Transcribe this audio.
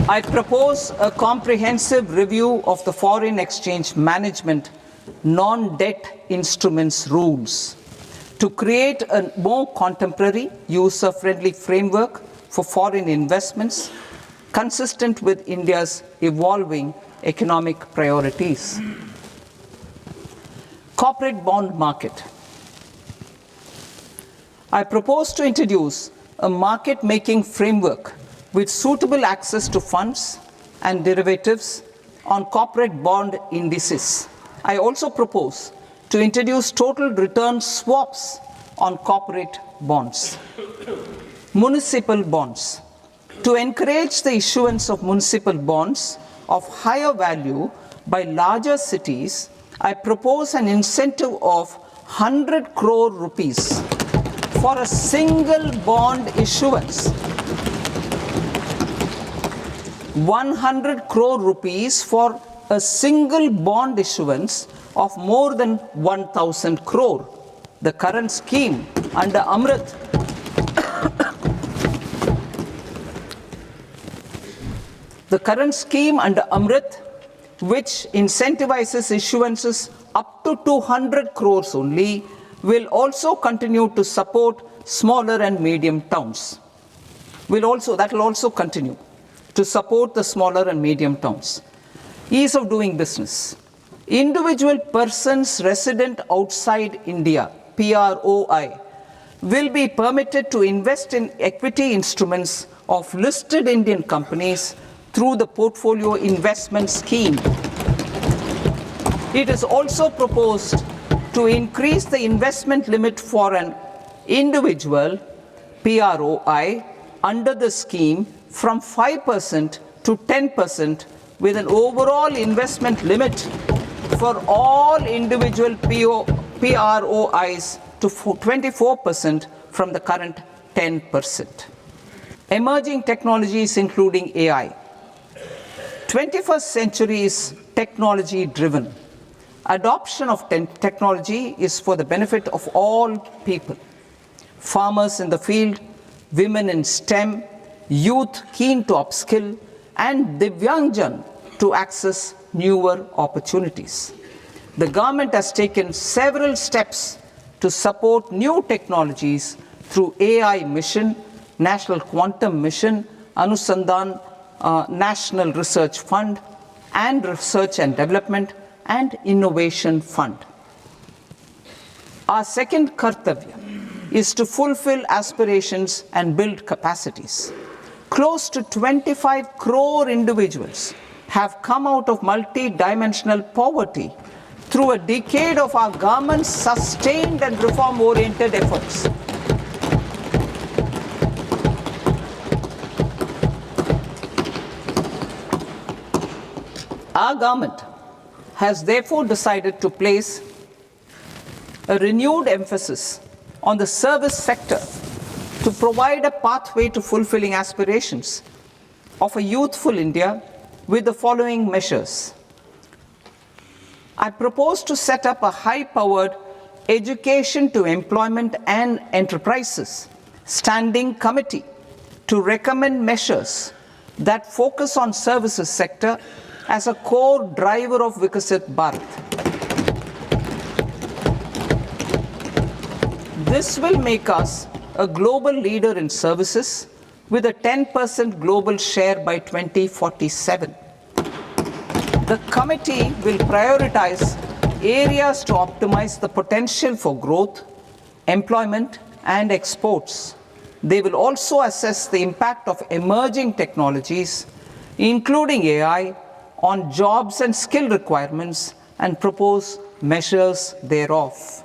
I propose a comprehensive review of the foreign exchange management non-debt instruments rules to create a more contemporary, user-friendly framework for foreign investments consistent with India's evolving economic priorities. Corporate bond market. I propose to introduce a market-making framework with suitable access to funds and derivatives on corporate bond indices. I also propose to introduce total return swaps on corporate bonds. Municipal bonds. To encourage the issuance of municipal bonds of higher value by larger cities, I propose an incentive of 100 crore rupees for a single bond issuance. 100 crore rupees for a single bond issuance of more than 1,000 crore. The current scheme under Amrit which incentivizes issuances up to 200 crores only, will also continue to support smaller and medium towns. That will also continue to support the smaller and medium towns. Ease of doing business. Individual persons resident outside India, PROI, will be permitted to invest in equity instruments of listed Indian companies through the portfolio investment scheme. It is also proposed to increase the investment limit for an individual PROI under the scheme from 5% to 10%, with an overall investment limit for all individual PROIs to 24% from the current 10%. Emerging technologies including AI. 21st century is technology-driven. Adoption of technology is for the benefit of all people. Farmers in the field, women in STEM, youth keen to upskill, and Divyangjan to access newer opportunities. The government has taken several steps to support new technologies through AI Mission, National Quantum Mission, Anusandhan National Research Fund, and Research and Development and Innovation Fund. Our second kartavya is to fulfill aspirations and build capacities. Close to 25 crore individuals have come out of multi-dimensional poverty through a decade of our government's sustained and reform-oriented efforts. Our government has therefore decided to place a renewed emphasis on the service sector to provide a pathway to fulfilling aspirations of a youthful India with the following measures. I propose to set up a high-powered education to employment and enterprises standing committee to recommend measures that focus on services sector as a core driver of Viksit Bharat. This will make us a global leader in services with a 10% global share by 2047. The committee will prioritize areas to optimize the potential for growth, employment, and exports. They will also assess the impact of emerging technologies, including AI, on jobs and skill requirements and propose measures thereof.